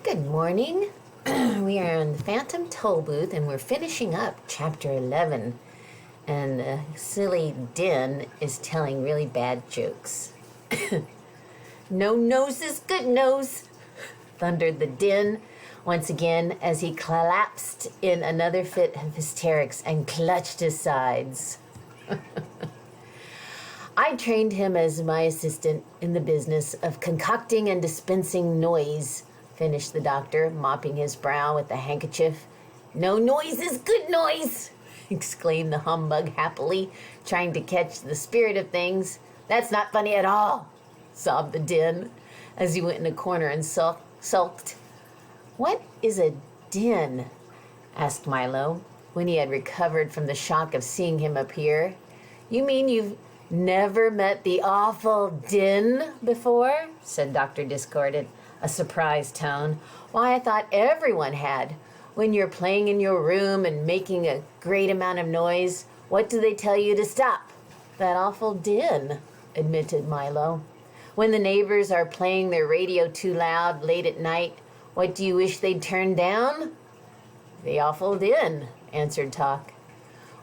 Good morning. We are on the Phantom Tollbooth and we're finishing up chapter 11. And silly Din is telling really bad jokes. No nose is good nose, thundered the Din once again as he collapsed in another fit of hysterics and clutched his sides. I trained him as my assistant in the business of concocting and dispensing noise, finished the doctor, mopping his brow with a handkerchief. No noise is good noise, exclaimed the humbug happily, trying to catch the spirit of things. That's not funny at all, sobbed the Din, as he went in a corner and sulked. What is a din? Asked Milo, when he had recovered from the shock of seeing him appear. You mean you've never met the awful Din before? Said Dr. Discord in a surprised tone. Why, I thought everyone had. When you're playing in your room and making a great amount of noise, what do they tell you to stop? That awful din, admitted Milo. When the neighbors are playing their radio too loud late at night, what do you wish they'd turn down? The awful din, answered Talk.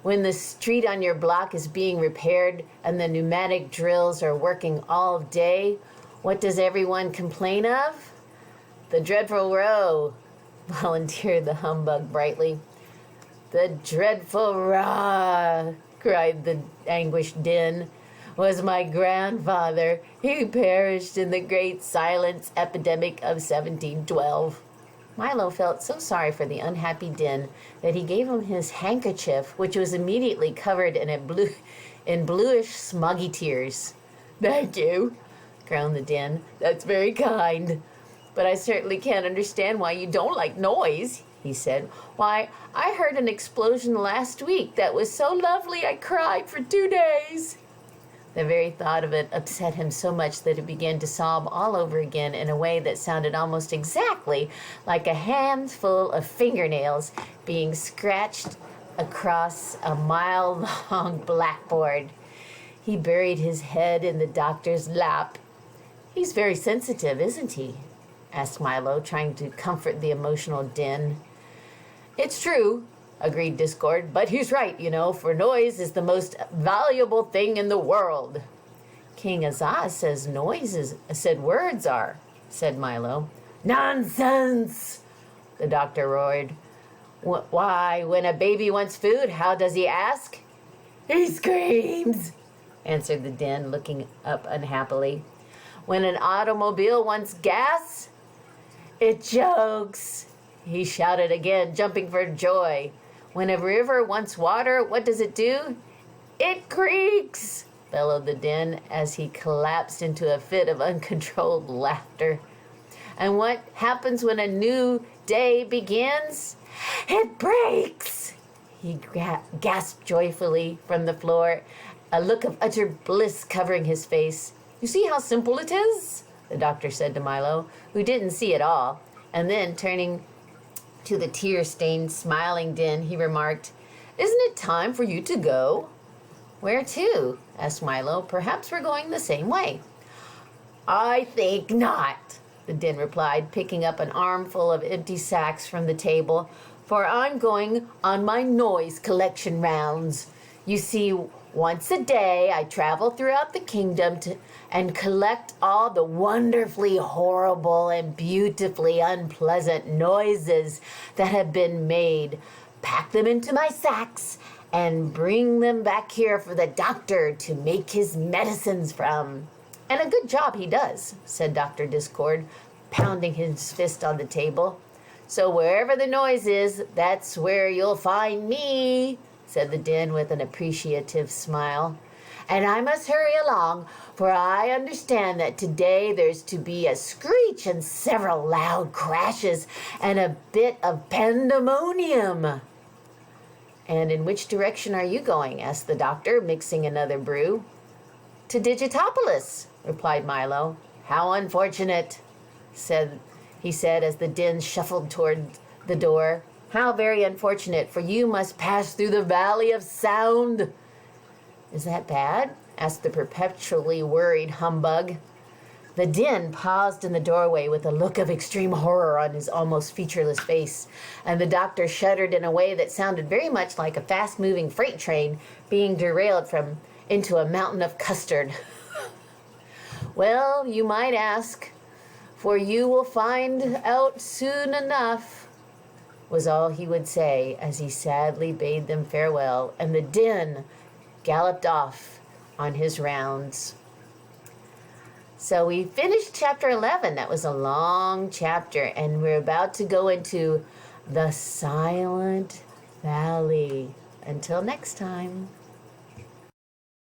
When the street on your block is being repaired and the pneumatic drills are working all day, what does everyone complain of? The dreadful row, volunteered the humbug brightly. The dreadful row, cried the anguished Din, was my grandfather. He perished in the great silence epidemic of 1712. Milo felt so sorry for the unhappy Din that he gave him his handkerchief, which was immediately covered in bluish smoggy tears. Thank you, groaned the Din. That's very kind. But I certainly can't understand why you don't like noise, he said. Why, I heard an explosion last week that was so lovely I cried for 2 days. The very thought of it upset him so much that he began to sob all over again in a way that sounded almost exactly like a handful of fingernails being scratched across a mile-long blackboard. He buried his head in the doctor's lap. He's very sensitive, isn't he? Asked Milo, trying to comfort the emotional Din. It's true, agreed Discord, but he's right, for noise is the most valuable thing in the world. King Azaz said words are, said Milo. Nonsense, the doctor roared. Why, when a baby wants food, how does he ask? He screams, answered the Din, looking up unhappily. When an automobile wants gas, it chokes, he shouted again, jumping for joy. When a river wants water, what does it do? It creaks, bellowed the Din as he collapsed into a fit of uncontrolled laughter. And what happens when a new day begins? It breaks, he gasped joyfully from the floor, a look of utter bliss covering his face. You see how simple it is? The doctor said to Milo, who didn't see it all. And then, turning to the tear-stained, smiling Din, he remarked, Isn't it time for you to go? Where to? Asked Milo. Perhaps we're going the same way. I think not, the Din replied, picking up an armful of empty sacks from the table, for I'm going on my noise collection rounds. You see, once a day, I travel throughout the kingdom and collect all the wonderfully horrible and beautifully unpleasant noises that have been made, pack them into my sacks, and bring them back here for the doctor to make his medicines from. And a good job he does, said Dr. Discord, pounding his fist on the table. So wherever the noise is, that's where you'll find me, said the Din with an appreciative smile. And I must hurry along, for I understand that today there's to be a screech and several loud crashes and a bit of pandemonium. And in which direction are you going? Asked the doctor, mixing another brew. To Digitopolis, replied Milo. How unfortunate, he said as the Din shuffled toward the door. How very unfortunate, for you must pass through the Valley of Sound. Is that bad? Asked the perpetually worried humbug. The din paused in the doorway with a look of extreme horror on his almost featureless face, and the doctor shuddered in a way that sounded very much like a fast-moving freight train being derailed into a mountain of custard. Well, you might ask, for you will find out soon enough, was all he would say as he sadly bade them farewell, and the din galloped off on his rounds. So we finished chapter 11. That was a long chapter, and we're about to go into the Silent Valley. Until next time.